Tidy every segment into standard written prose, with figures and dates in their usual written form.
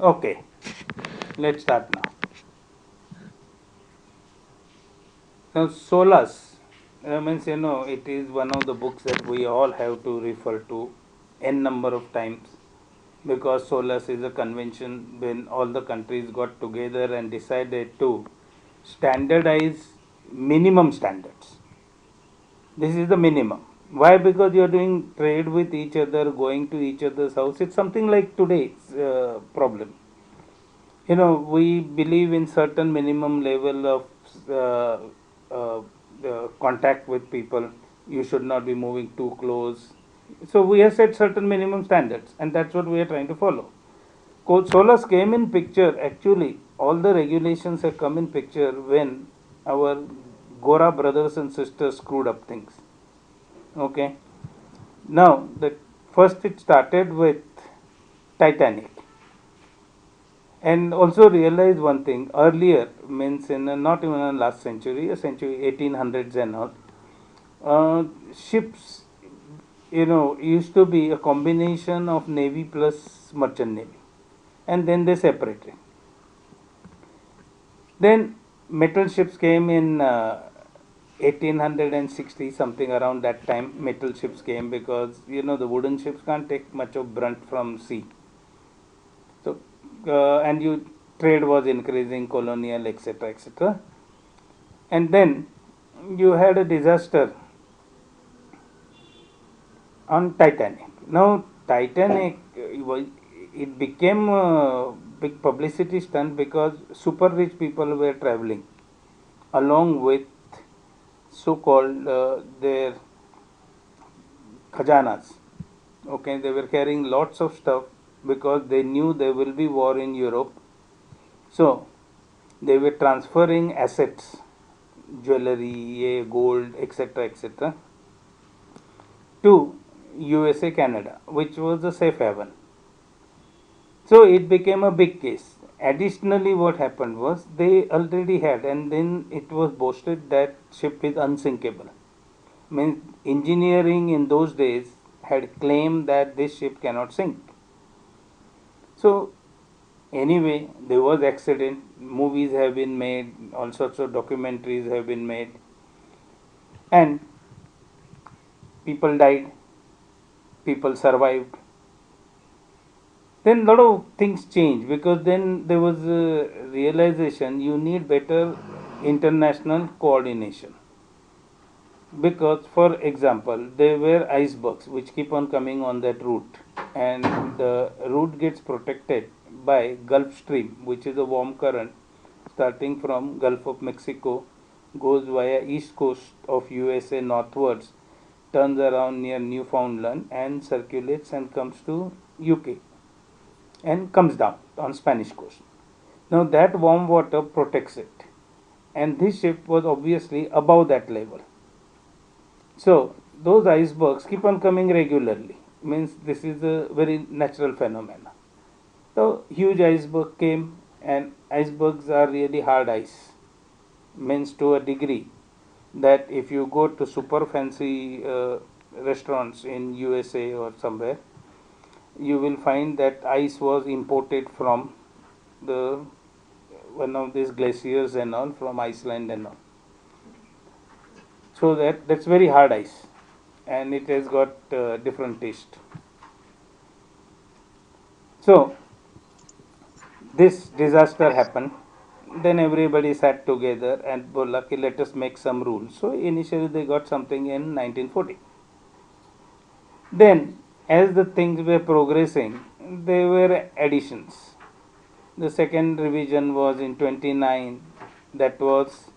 Okay, let's start now. Now, Solas means it is one of the books that we all have to refer to n number of times because Solas is a convention when all the countries got together and decided to standardize minimum standards. This is the minimum. Why? Because you are doing trade with each other, going to each other's house. It's something like today's problem. We believe in certain minimum level of uh, uh, contact with people. You should not be moving too close. So we have set certain minimum standards, and that's what we are trying to follow. Coach Solas came in picture. Actually, all the regulations have come in picture when our Gora brothers and sisters screwed up things. Okay. Now, the first it started with Titanic. And also realize one thing earlier, means in not even in last century, a century 1800s and all, ships, used to be a combination of navy plus merchant navy, and then they separated. Then metal ships came in 1860 something around that time. Metal ships came because the wooden ships can't take much of brunt from sea. So, and you trade was increasing, colonial, etc., etc. And then you had a disaster on Titanic. Now, Titanic, it became a big publicity stunt because super rich people were traveling along with so-called their khajanas. Okay, they were carrying lots of stuff because they knew there will be war in Europe. So they were transferring assets, jewelry, gold, etc., etc., to USA, Canada, which was a safe haven. So it became a big case. Additionally, what happened was they already had, and then it was boasted that ship is unsinkable. Means engineering in those days had claimed that this ship cannot sink. So anyway, there was accident. Movies have been made, all sorts of documentaries have been made, and people died, people survived. Then a lot of things changed because then there was a realization you need better international coordination. Because, for example, there were icebergs which keep on coming on that route, and the route gets protected by Gulf Stream, which is a warm current starting from Gulf of Mexico, goes via east coast of USA northwards, turns around near Newfoundland and circulates and comes to UK and comes down on Spanish coast. Now that warm water protects it, and this ship was obviously above that level. So those icebergs keep on coming regularly. Means this is a very natural phenomenon. So huge iceberg came, and icebergs are really hard ice. Means to a degree that if you go to super fancy restaurants in USA or somewhere, you will find that ice was imported from the one of these glaciers and all from Iceland and all. So that's very hard ice, and it has got different taste. So this disaster happened. Then everybody sat together and bola, okay, let us make some rules. So initially they got something in 1940. Then, as the things were progressing, there were additions. The second revision was in 29. That was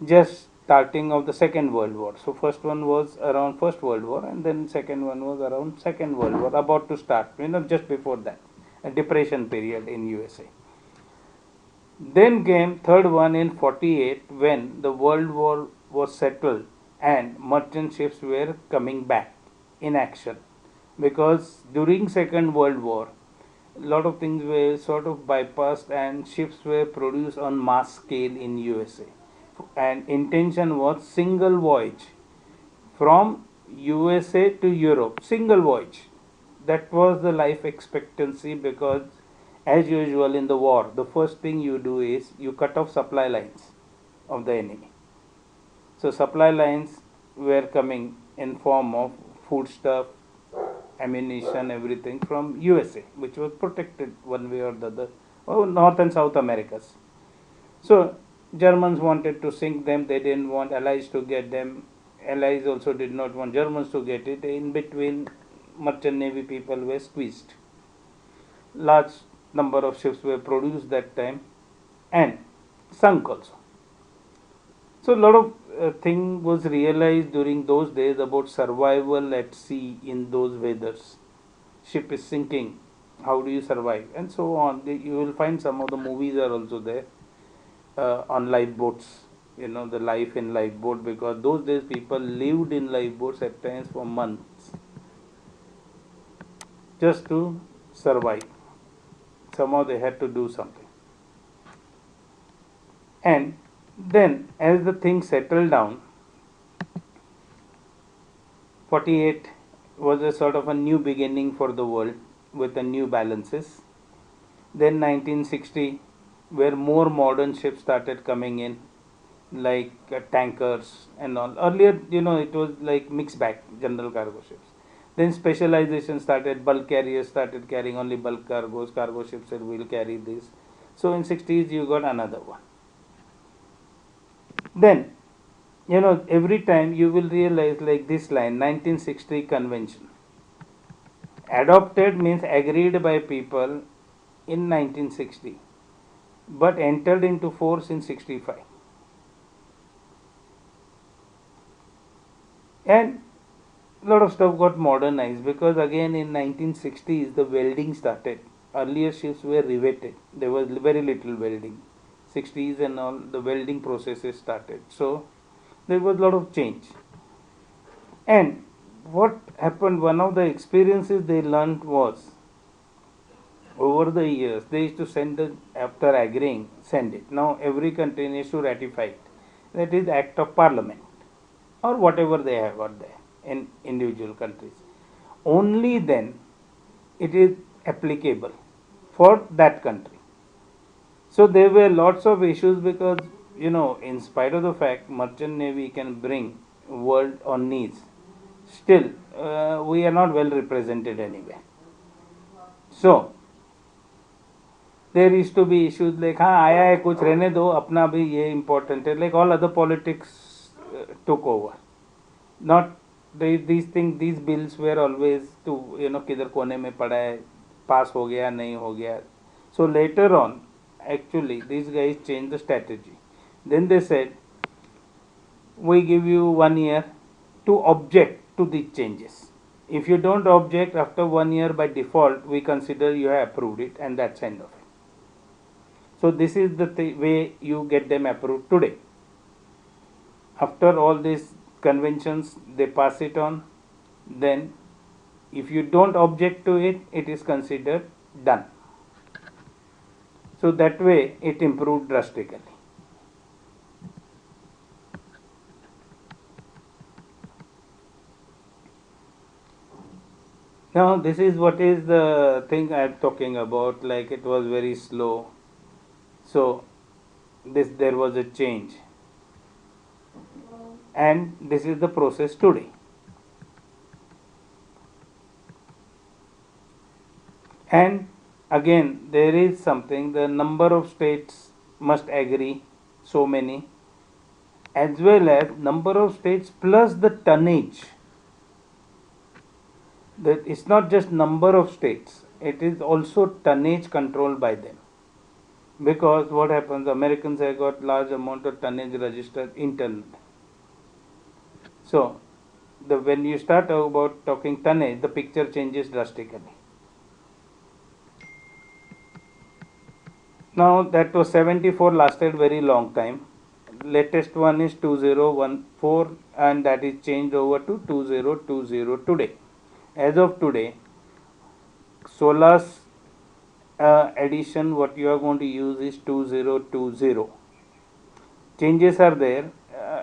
just starting of the Second World War. So first one was around First World War, and then second one was around Second World War, about to start. Just before that, a depression period in USA. Then came third one in 48 when the World War was settled and merchant ships were coming back in action, because during Second World War a lot of things were sort of bypassed and ships were produced on mass scale in USA, and intention was single voyage from USA to Europe, single voyage. That was the life expectancy because As usual in the war, the first thing you do is you cut off supply lines of the enemy. So supply lines were coming in form of foodstuff, ammunition, everything from USA, which was protected one way or the other, or North and South Americas. So Germans wanted to sink them, they didn't want Allies to get them. Allies also did not want Germans to get it. In between, merchant navy people were squeezed. Large number of ships were produced that time and sunk also. So a lot of thing was realized during those days about survival at sea in those weathers. Ship is sinking, how do you survive, and so on. You will find some of the movies are also there on lifeboats. You know, the life in lifeboat, because those days people lived in lifeboats at times for months just to survive. Somehow they had to do something. And then, as the thing settled down, 48 was a sort of a new beginning for the world with a new balances. Then 1960, where more modern ships started coming in, like tankers and all. Earlier, it was like mixed bag, general cargo ships. Then specialization started, bulk carriers started carrying only bulk cargoes, cargo ships said we'll carry this. So in 60s you got another one. Then, every time you will realize like this line, 1960 convention. Adopted means agreed by people in 1960, but entered into force in 65. And a lot of stuff got modernized, because again in 1960s the welding started. Earlier ships were riveted, there was very little welding. 60s and all, the welding processes started, so there was a lot of change. And what happened, one of the experiences they learned was, over the years they used to send it, after agreeing, send it. Now every country needs to ratify it. That is act of parliament, or whatever they have got there in individual countries. Only then it is applicable for that country. So there were lots of issues, because in spite of the fact merchant navy can bring world on needs, still we are not well represented anywhere. So there used to be issues like, हाँ आया है कुछ रहने दो, अपना भी ये important है, like all other politics took over. Not these things, these bills were always to किधर कोने में पड़ा है, पास हो गया नहीं हो गया. So later on, actually these guys changed the strategy. Then they said, we give you 1 year to object to these changes. If you don't object after 1 year, by default we consider you have approved it, and that's end of it. So this is the way you get them approved today. After all these conventions, they pass it on. Then if you don't object to it, it is considered done. So that way it improved drastically. Now this is what is the thing I am talking about, like it was very slow. So there was a change, and this is the process today. And again there is something, the number of states must agree, so many, as well as number of states plus the tonnage. That it's not just number of states, it is also tonnage controlled by them. Because what happens, Americans have got large amount of tonnage registered internally. So when you start about talking tonnage, the picture changes drastically. Now that was 74, lasted very long time. Latest one is 2014, and that is changed over to 2020 today. As of today, SOLAS edition what you are going to use is 2020. Changes are there,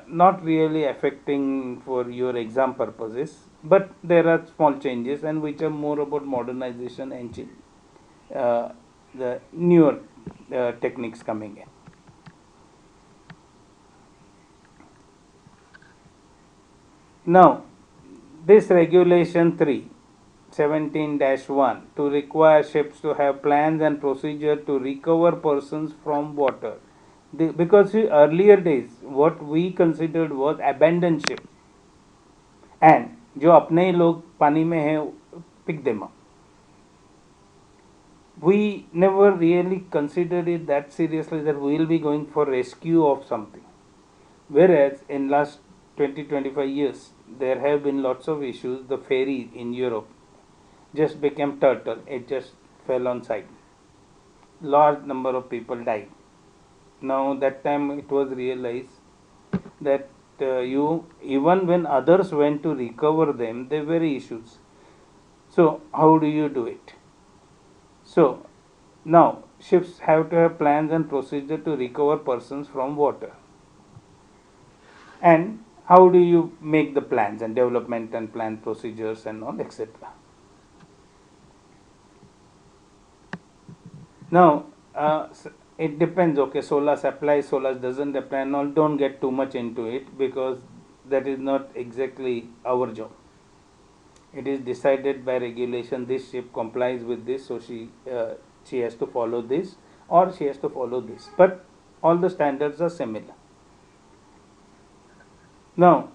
not really affecting for your exam purposes, but there are small changes, and which are more about modernization and the newer techniques coming in. Now, this regulation 3 17-1 to require ships to have plans and procedure to recover persons from water. Because earlier days what we considered was abandoned ship, and जो अपने ही लोग पानी में है pick them up. We never really considered it that seriously that we will be going for rescue of something. Whereas in last 20-25 years there have been lots of issues. The ferry in Europe just became turtle. It just fell on side. Large number of people died. Now that time it was realized that you even when others went to recover them, there were issues. So how do you do it? So now ships have to have plans and procedure to recover persons from water. And how do you make the plans and development and plan procedures and all, etc. Now it depends. Okay, SOLAS applies, SOLAS doesn't apply, and all. Don't get too much into it because that is not exactly our job. It is decided by regulation. This ship complies with this, so she has to follow this, or she has to follow this. But all the standards are similar. Now,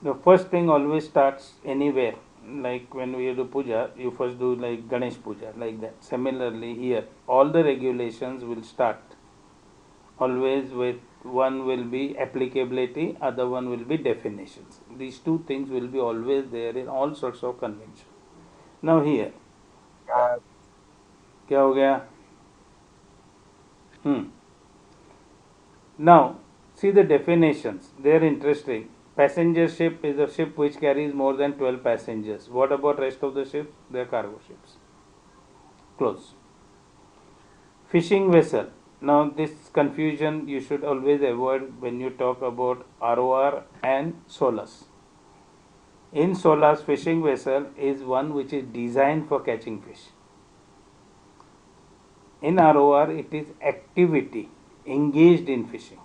the first thing always starts anywhere. Like when we do puja, you first do like Ganesh puja, like that. Similarly, here, all the regulations will start always with one will be applicability, other one will be definitions. These two things will be always there in all sorts of conventions. Now, here, क्या हो गया? Now, see the definitions. They are interesting. Passenger ship is a ship which carries more than 12 passengers. What about rest of the ships? They are cargo ships. Close. Fishing vessel. Now, this confusion you should always avoid when you talk about ROR and SOLAS. In SOLAS, fishing vessel is one which is designed for catching fish. In ROR, it is activity engaged in fishing.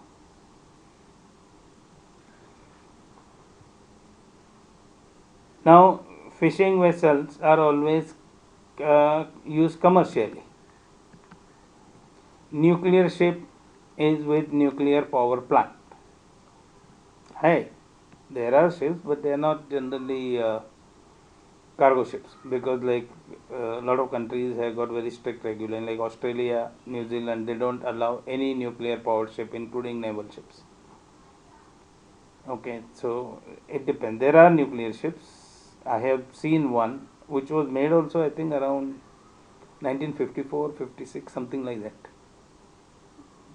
Now, fishing vessels are always used commercially. Nuclear ship is with nuclear power plant. Hey, there are ships, but they are not generally cargo ships because, like, a lot of countries have got very strict regulation. Like Australia, New Zealand, they don't allow any nuclear powered ship, including naval ships. Okay, so it depends. There are nuclear ships. I have seen one which was made also, I think, around 1954, 56, something like that.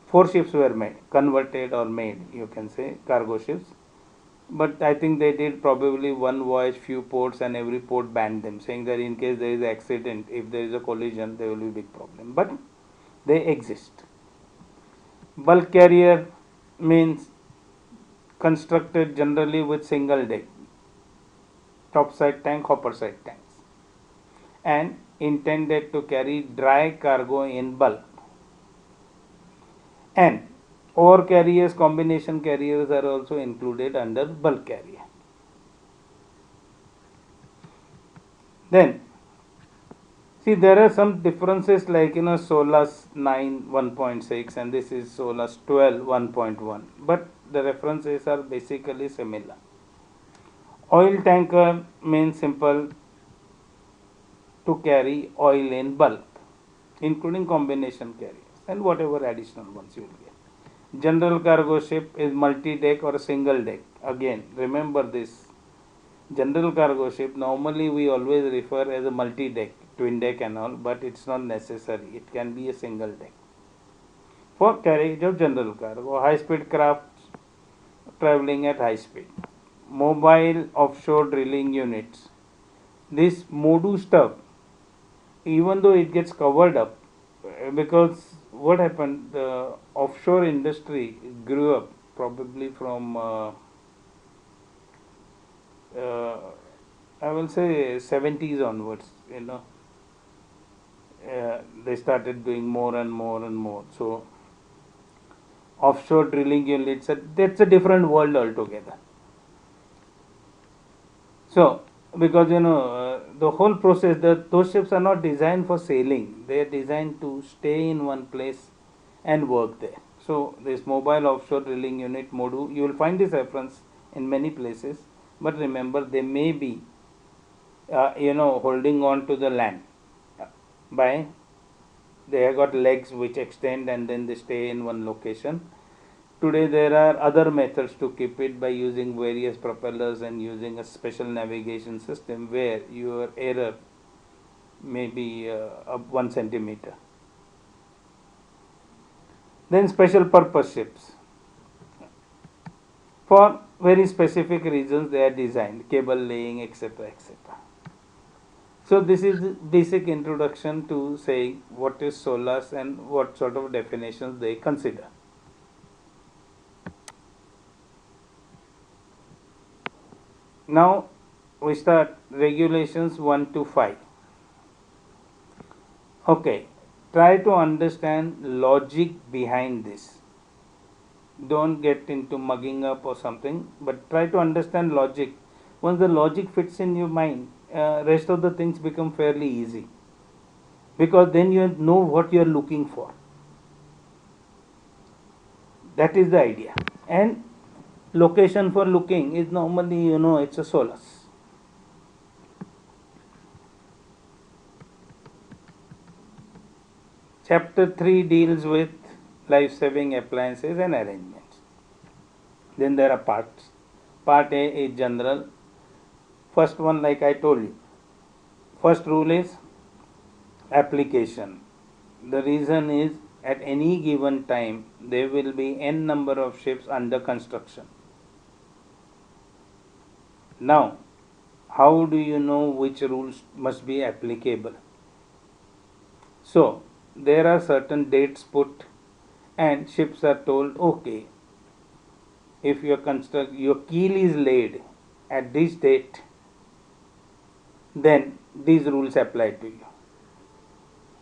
4 ships were made, converted or made, you can say, cargo ships. But I think they did probably one voyage, few ports, and every port banned them, saying that in case there is an accident, if there is a collision, there will be a big problem. But they exist. Bulk carrier means constructed generally with single deck, topside tank, hopper side tanks, and intended to carry dry cargo in bulk. And ore carriers, combination carriers are also included under bulk carrier. Then, see, there are some differences like, SOLAS 9 1.6 and this is SOLAS 12 1.1, but the references are basically similar. Oil tanker means simple, to carry oil in bulk, including combination carriers and whatever additional ones you will get. General cargo ship is multi-deck or single deck. Again, remember this. General cargo ship, normally we always refer as a multi-deck, twin deck and all, but it's not necessary. It can be a single deck. For carriage of general cargo, high-speed crafts traveling at high speed. Mobile offshore drilling units. This MODU stuff, even though it gets covered up, because what happened, the offshore industry grew up probably from I will say 70s onwards, they started doing more and more and more. So offshore drilling units, that's a different world altogether. So, because the whole process, those ships are not designed for sailing, they are designed to stay in one place and work there. So, this mobile offshore drilling unit MODU, you will find this reference in many places, but remember they may be, holding on to the land by they have got legs which extend and then they stay in one location. Today there are other methods to keep it by using various propellers and using a special navigation system where your error may be up 1 centimeter. Then special purpose ships. For very specific reasons they are designed, cable laying, etc., etc. So this is the basic introduction to saying what is SOLAS and what sort of definitions they consider. Now we start regulations 1 to 5. Okay, try to understand logic behind this. Don't get into mugging up or something, but try to understand logic. Once the logic fits in your mind, rest of the things become fairly easy, because then you know what you are looking for. That is the idea. And location for looking is normally, it's a SOLAS. Chapter 3 deals with life saving appliances and arrangements. Then there are parts. Part A is general. First one, like I told you. First rule is application. The reason is at any given time there will be n number of ships under construction. Now, how do you know which rules must be applicable? So, there are certain dates put and ships are told, okay, if your keel is laid at this date, then these rules apply to you.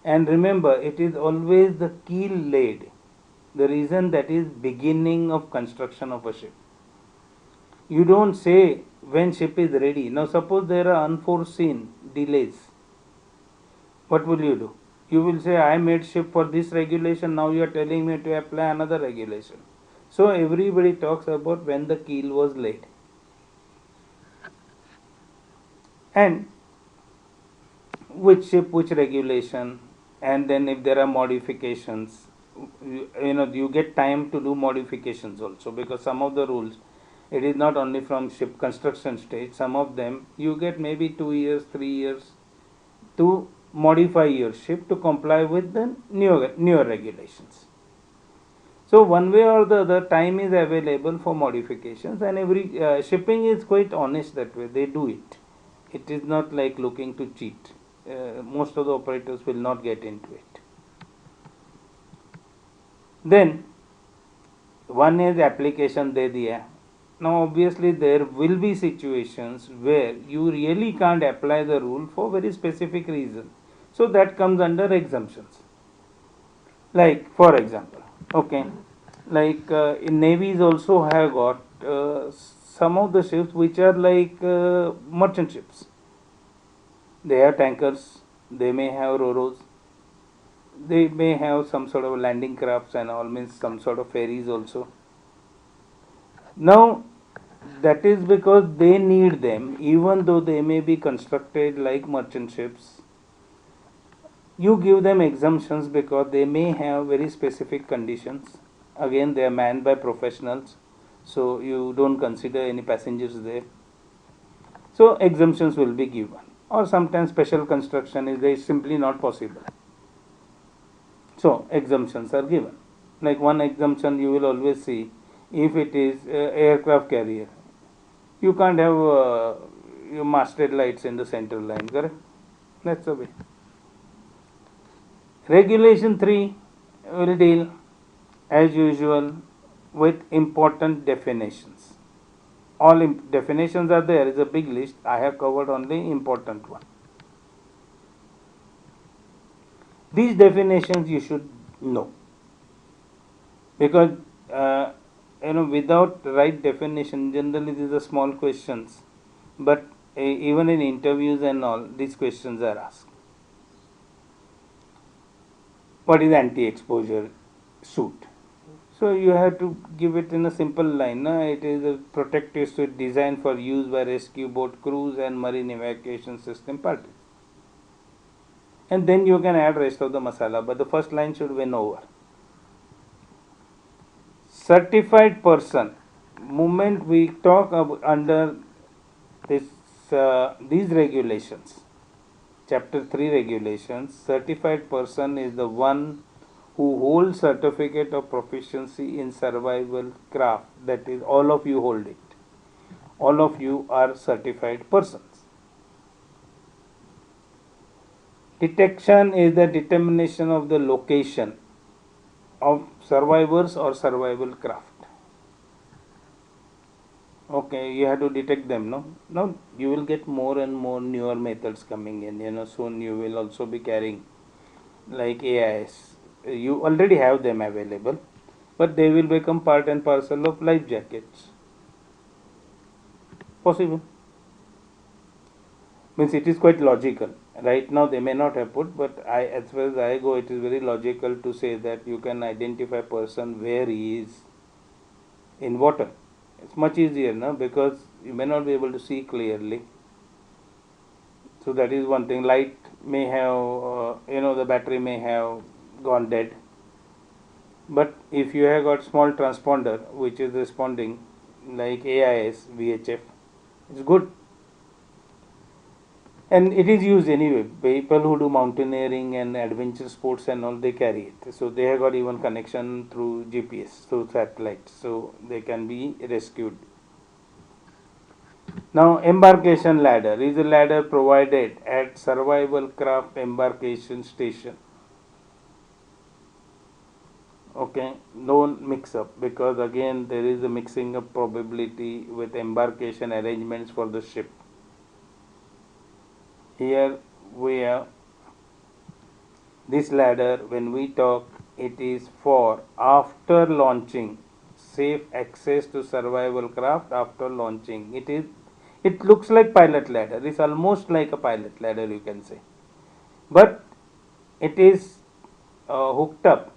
And remember, it is always the keel laid. The reason that is beginning of construction of a ship. You don't say when ship is ready. Now suppose there are unforeseen delays. What will you do? You will say, I made ship for this regulation, now you are telling me to apply another regulation. So everybody talks about when the keel was laid. And which ship, which regulation, and then if there are modifications, you get time to do modifications also, because some of the rules, it is not only from ship construction stage, some of them you get maybe 2 years, 3 years to modify your ship to comply with the newer regulations. So one way or the other, time is available for modifications, and every shipping is quite honest that way. They do it. It is not like looking to cheat. Most of the operators will not get into it. Then one is application de diya. Now obviously there will be situations where you really can't apply the rule for very specific reason. So that comes under exemptions. Like for example, okay, like in navies also have got some of the ships which are like merchant ships. They have tankers, they may have roros, they may have some sort of landing crafts and all, means some sort of ferries also. Now that is because they need them, even though they may be constructed like merchant ships. You give them exemptions because they may have very specific conditions. Again, they are manned by professionals, so you don't consider any passengers there. So exemptions will be given, or sometimes special construction is simply not possible. So exemptions are given. Like one exemption you will always see, if it is aircraft carrier, you can't have your masthead lights in the central line, correct? That's the way. Regulation 3 will deal as usual with important definitions. All definitions are there, is a big list. I have covered only important one. These definitions you should know, because without right definition, generally these are small questions, but even in interviews and all, these questions are asked. What is anti-exposure suit? So you have to give it in a simple line. No? It is a protective suit designed for use by rescue boat crews and marine evacuation system parties. And then you can add rest of the masala, but the first line should win over. Certified person. Moment we talk under this these regulations, chapter 3 regulations, certified person is the one who holds certificate of proficiency in survival craft. That is, all of you hold it. All of you are certified persons. Detection is the determination of the location of survivors or survival craft. Okay, you have to detect them, no? Now you will get more and more newer methods coming in. Soon you will also be carrying like AIS. You already have them available, but they will become part and parcel of life jackets. Possible. Means it is quite logical. Right now they may not have put, but as far as I go, it is very logical to say that you can identify a person where he is in water. It's much easier, no? Because you may not be able to see clearly. So that is one thing. Light may have, the battery may have gone dead. But if you have got small transponder which is responding like AIS, VHF, it's good. And it is used anyway. People who do mountaineering and adventure sports and all, they carry it. So they have got even connection through GPS, through satellites. So they can be rescued. Now, embarkation ladder is a ladder provided at survival craft embarkation station. Okay, don't mix up, because again there is a mixing up probability with embarkation arrangements for the ship. Here we have this ladder. When we talk, it is for after launching, safe access to survival craft after launching. It looks like pilot ladder. It's almost like a pilot ladder, you can say, but it is hooked up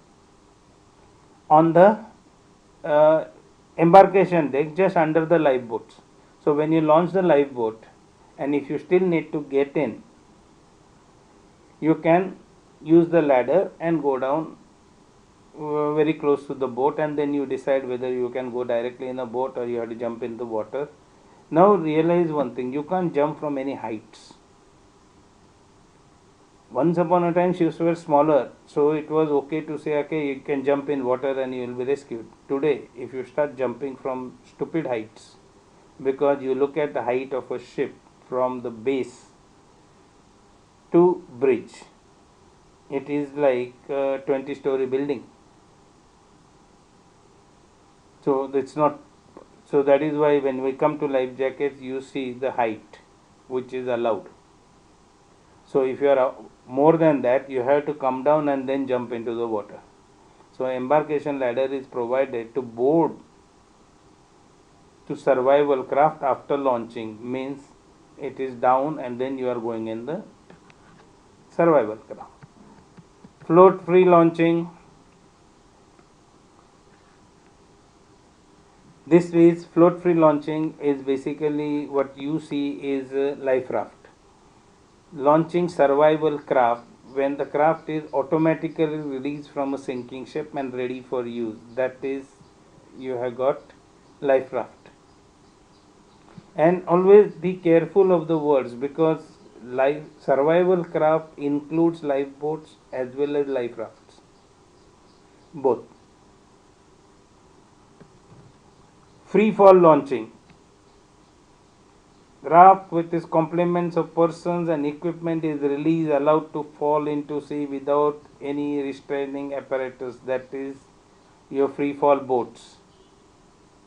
on the uh, embarkation deck just under the lifeboats. So when you launch the lifeboat, and if you still need to get in, you can use the ladder and go down very close to the boat, and then you decide whether you can go directly in a boat or you have to jump in the water. Now realize one thing, you can't jump from any heights. Once upon a time ships were smaller, so it was okay to say, okay, you can jump in water and you will be rescued. Today, if you start jumping from stupid heights, because you look at the height of a ship from the base to bridge, it is like a 20-story building. So it's not. So that is why when we come to life jackets, you see the height which is allowed. So if you are more than that, you have to come down and then jump into the water. So embarkation ladder is provided to board to survival craft after launching, means it is down and then you are going in the survival craft. Float free launching. This is float free launching is basically what you see is a life raft. Launching survival craft when the craft is automatically released from a sinking ship and ready for use. That is, you have got life raft. And always be careful of the words, because life survival craft includes lifeboats as well as life rafts, both. Free fall launching. Raft with its complements of persons and equipment is released, allowed to fall into sea without any restraining apparatus. That is your free fall boats.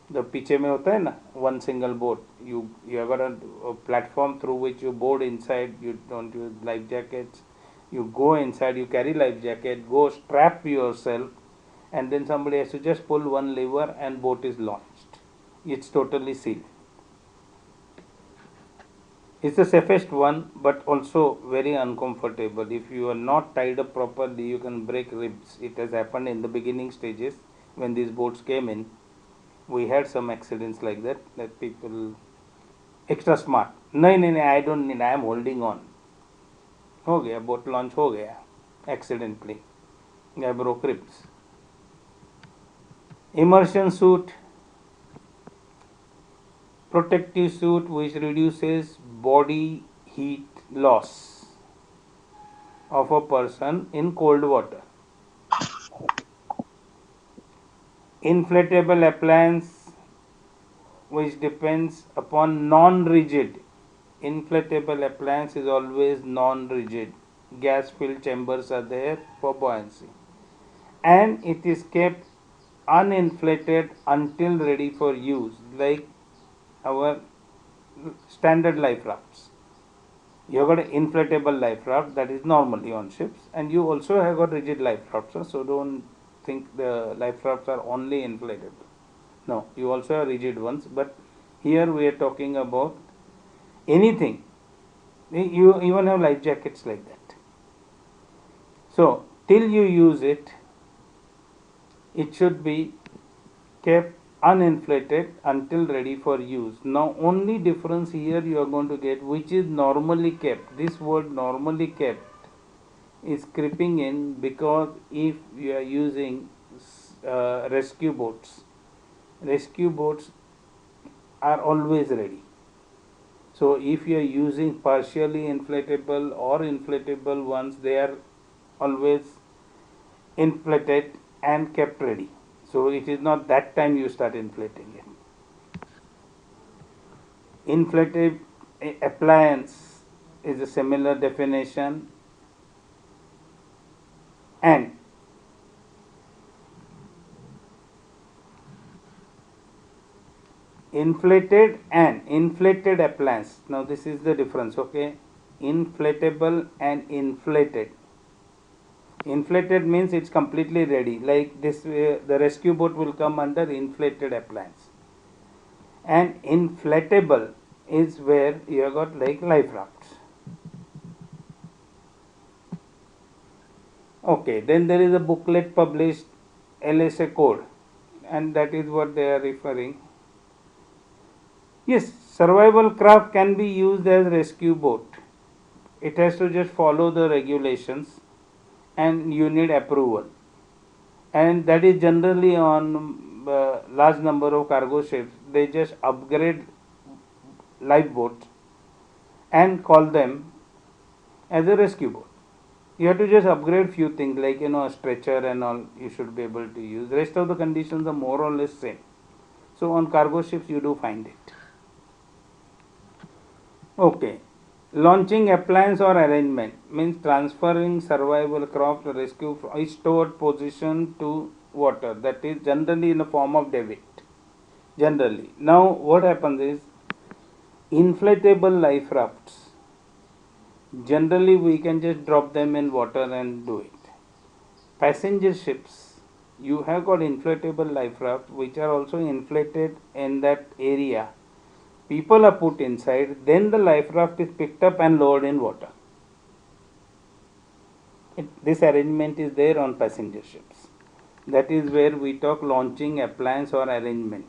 The पीछे में होता है ना, one single boat. You have got a platform through which you board inside. You don't use life jackets. You go inside, you carry life jacket, go strap yourself, and then somebody has to just pull one lever and boat is launched. It's totally sealed. It's the safest one, but also very uncomfortable. If you are not tied up properly, you can break ribs. It has happened in the beginning stages when these boats came in. We had some accidents like that. That people extra smart. No, no, no, I don't need. I am holding on. हो गया boat launch हो गया accidentally. I broke ribs. Immersion suit, protective suit which reduces body heat loss of a person in cold water. Inflatable appliance which depends upon non-rigid. Inflatable appliance is always non-rigid. Gas filled chambers are there for buoyancy. And it is kept uninflated until ready for use, like our standard life rafts. You have got an inflatable life raft that is normally on ships, and you also have got rigid life rafts. So don't think the life rafts are only inflatable. No, you also have rigid ones, but here we are talking about anything. You even have life jackets like that. So till you use it, it should be kept uninflated until ready for use. Now only difference here you are going to get, which is normally kept. This word normally kept is creeping in because if you are using rescue boats are always ready. So if you are using partially inflatable or inflatable ones, they are always inflated and kept ready. So it is not that time you start inflating it. Inflated appliance is a similar definition, and inflated and inflated appliance. Now this is the difference, okay? Inflatable and inflated. Inflated means it's completely ready. Like this, the rescue boat will come under inflated appliance. And inflatable is where you have got like life rafts. Okay, then there is a booklet published, LSA code, and that is what they are referring. Yes, survival craft can be used as rescue boat. It has to just follow the regulations and you need approval. And that is generally on large number of cargo ships. They just upgrade lifeboats and call them as a rescue boat. You have to just upgrade few things like a stretcher and all you should be able to use. Rest of the conditions are more or less same. So on cargo ships you do find it. Okay. Launching appliance or arrangement means transferring survival craft or rescue from a stored position to water. That is generally in the form of debit. Generally. Now what happens is inflatable life rafts. Generally we can just drop them in water and do it. Passenger ships, you have got inflatable life raft which are also inflated in that area. People are put inside, then the life raft is picked up and lowered in water. This arrangement is there on passenger ships. That is where we talk launching appliance or arrangement.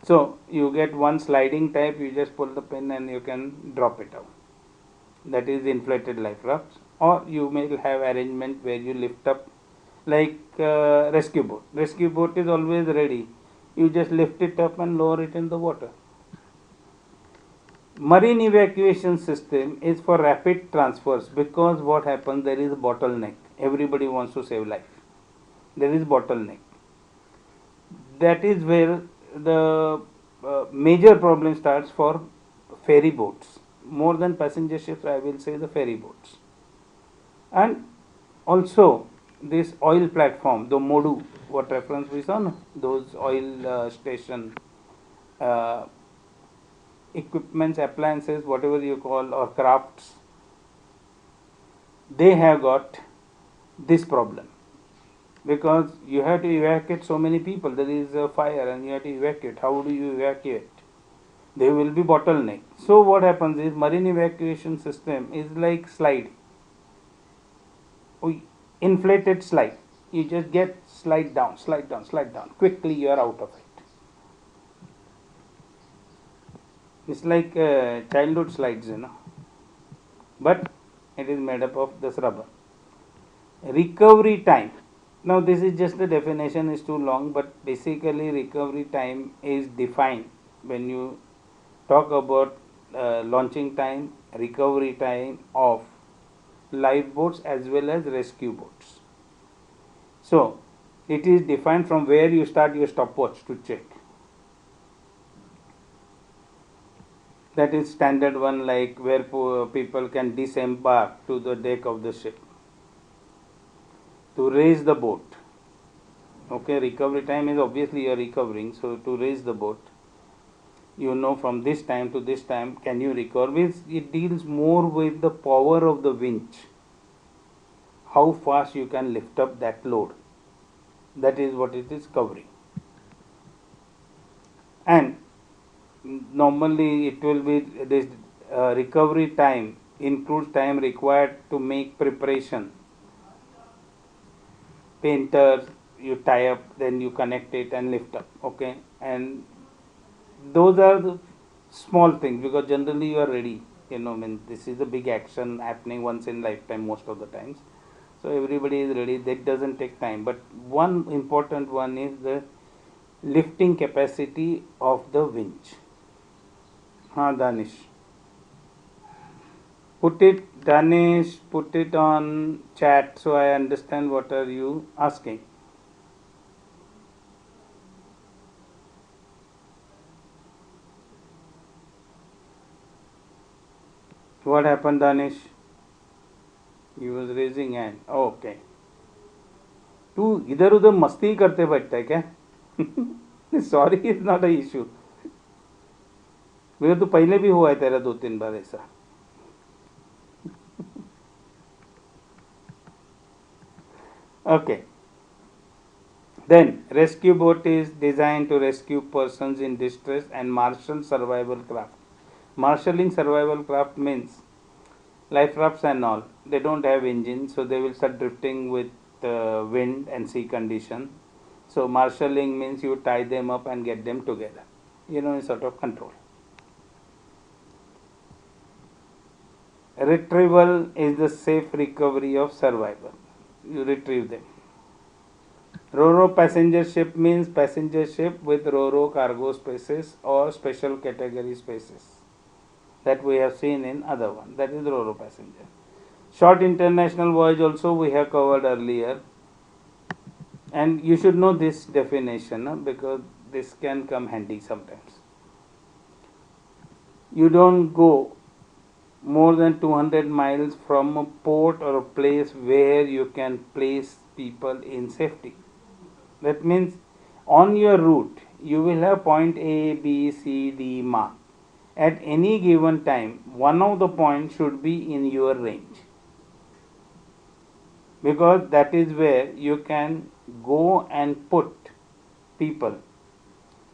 So you get one sliding type, you just pull the pin and you can drop it out. That is inflated life rafts. Or you may have arrangement where you lift up like rescue boat. Rescue boat is always ready. You just lift it up and lower it in the water. Marine evacuation system is for rapid transfers because what happens, there is a bottleneck. Everybody wants to save life. There is bottleneck. That is where the major problem starts for ferry boats. More than passenger ships, I will say the ferry boats. And also this oil platform, the Modu, what reference we saw, no? Those oil station uh, equipments, appliances, whatever you call, or crafts. they have got this problem, because you have to evacuate so many people. There is a fire and you have to evacuate. How do you evacuate? There will be bottleneck. So what happens is, marine evacuation system is like slide, inflated slide. You just get slide down, slide down, slide down. Quickly you are out of it. It's like childhood slides, but it is made up of this rubber. Recovery time. Now this is just the definition is too long, but basically recovery time is defined when you talk about launching time, recovery time of lifeboats as well as rescue boats. So it is defined from where you start your stopwatch to check. That is standard one, like where people can disembark to the deck of the ship, to raise the boat. Okay, recovery time is obviously you are recovering, so to raise the boat, from this time to this time can you recover. It deals more with the power of the winch, how fast you can lift up that load. That is what it is covering. And normally it will be this recovery time includes time required to make preparation. Painters, you tie up, then you connect it and lift up. Okay, and those are the small things, because generally you are ready. This is a big action happening once in lifetime most of the times. So everybody is ready. That doesn't take time. But one important one is the lifting capacity of the winch. Danish. Danish, put it on chat so I understand what are you asking. What happened, Danish? He was raising hand. Okay. तू इधर उधर मस्ती करते बैठता है क्या? Sorry is not a issue. मेरे तो पहले भी हुआ है तेरा 2-3 बार ऐसा. Okay. Then rescue boat is designed to rescue persons in distress and marshal survival craft. Marshalling survival craft means life rafts and all. They don't have engines, so they will start drifting with wind and sea condition. So marshalling means you tie them up and get them together. In sort of control. Retrieval is the safe recovery of survival. You retrieve them. Ro-ro passenger ship means passenger ship with ro-ro cargo spaces or special category spaces that we have seen in other one. That is ro-ro passenger. Short international voyage also we have covered earlier, and you should know this definition because this can come handy sometimes. You don't go more than 200 miles from a port or a place where you can place people in safety. That means on your route you will have point A, B, C, D marked. At any given time, one of the points should be in your range, because that is where you can go and put people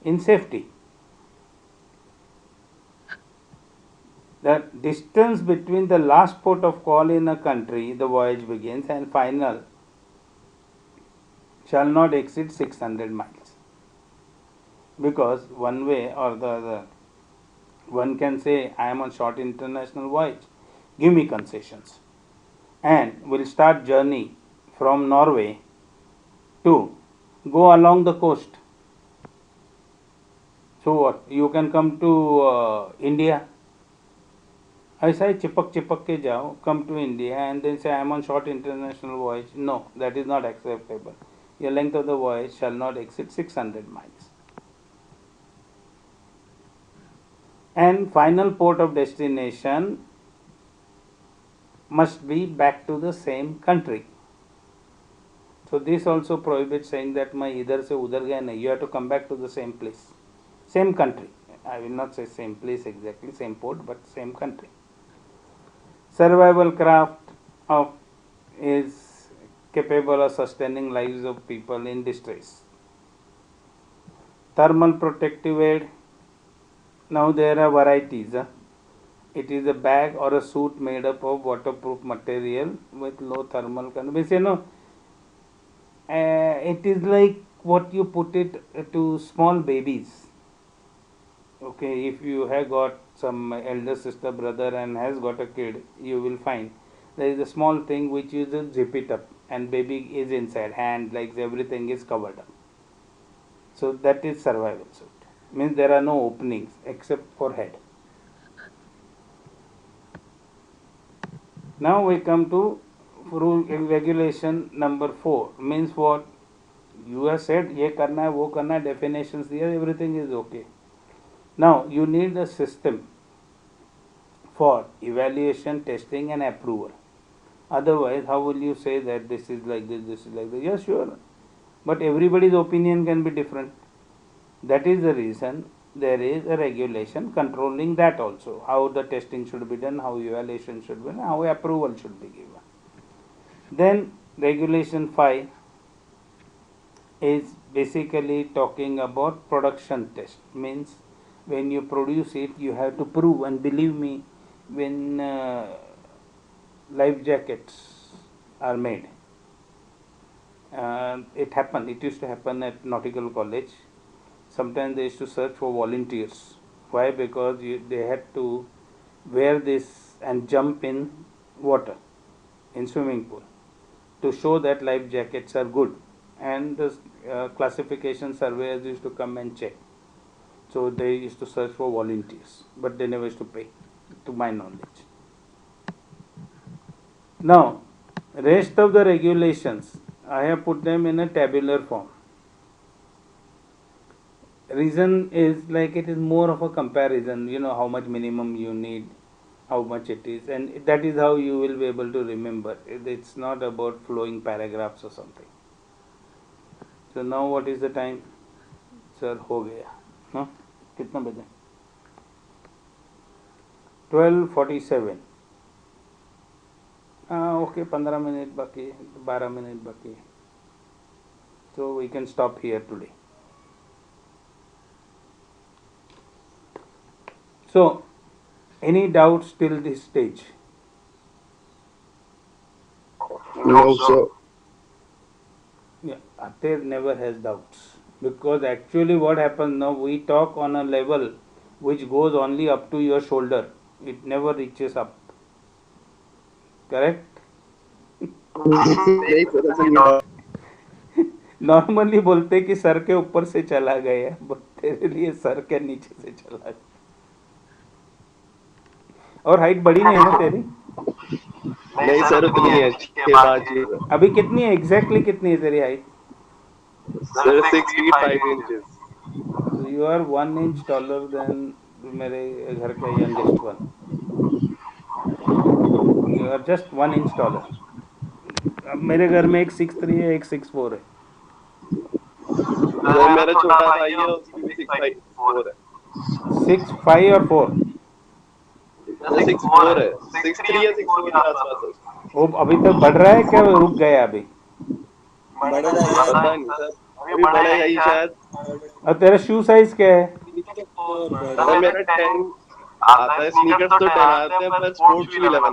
in safety. The distance between the last port of call in a country the voyage begins and final shall not exceed 600 miles, because one way or the other one can say, I am on short international voyage, give me concessions, and will start journey from Norway to go along the coast. So what? You can come to India. ऐसा ही चिपक चिपक के जाओ, come to India and then say I am on short international voyage. No, that is not acceptable. Your length of the voyage shall not exceed 600 miles. And final port of destination must be back to the same country. So this also prohibits saying that मैं इधर से उधर गया नहीं. You have to come back to the same place, same country. I will not say same place exactly, same port, but same country. Survival craft of is capable of sustaining lives of people in distress. Thermal protective aid. Now there are varieties. It is a bag or a suit made up of waterproof material with low thermal conductivity. It is like what you put it to small babies. Okay, if you have got some elder sister, brother, and has got a kid, you will find there is a small thing which you just zip it up, and baby is inside, hand, legs, everything is covered up. So that is survival suit. Means there are no openings except for head. Now we come to rule regulation number 4. Means what? You have said ये करना है वो करना है, definitions दिया, everything is okay. Now you need a system for evaluation, testing, and approval. Otherwise, how will you say that this is like this is like this? Yes, sure. But everybody's opinion can be different. That is the reason there is a regulation controlling that also. How the testing should be done, how evaluation should be done, how approval should be given. Then regulation 5 is basically talking about production test. Means when you produce it, you have to prove, and believe me, when life jackets are made, it used to happen at nautical college. Sometimes they used to search for volunteers. Why? Because they had to wear this and jump in water, in swimming pool, to show that life jackets are good, and the classification surveyors used to come and check. So they used to search for volunteers, but they never used to pay, to my knowledge. Now, rest of the regulations, I have put them in a tabular form. Reason is like it is more of a comparison, how much minimum you need, how much it is, and that is how you will be able to remember. It's not about flowing paragraphs or something. So now what is the time? Sir, हो गया. हाँ, कितना बजे? 12:47. Okay, 15 minute बाकी, 12 minute बाकी. So we can stop here today. So, any doubts till this stage? No, sir. Yeah, Ater never has doubts, because actually what happens now, we talk on a level which goes only up to your shoulder. It never reaches up. Correct? नहीं sir, ऐसा नहीं है. Normally बोलते कि sir के ऊपर से चला गया, बट तेरे लिए सर के नीचे से चला गया. और हाइट बड़ी नहीं है ना तेरी? नहीं सर, उतनी है 6'5" ही है. अभी कितनी है एग्जैक्टली, कितनी है तेरी height? Sir 6 feet 5 inches. So you are 1 inch taller than मेरे घर का youngest one. You are just 1 inch taller. अब मेरे घर में एक 6'3" है, एक 6'4" है. सर मेरा छोटा भाई है, उसकी भी 6'4" है. 6'5" और 4? वो 6'4" है. 6'3" या 6'4" के आसपास है. वो अभी तक बढ़ रहा है क्या, रुक गया अभी? पता नहीं सर, अभी बढ़ेगा ही शायद. और तेरा शू साइज क्या है? सर मेरा 10 आता है. स्नीकर्स तो 10 आते हैं, पर स्पोर्ट्स शू 11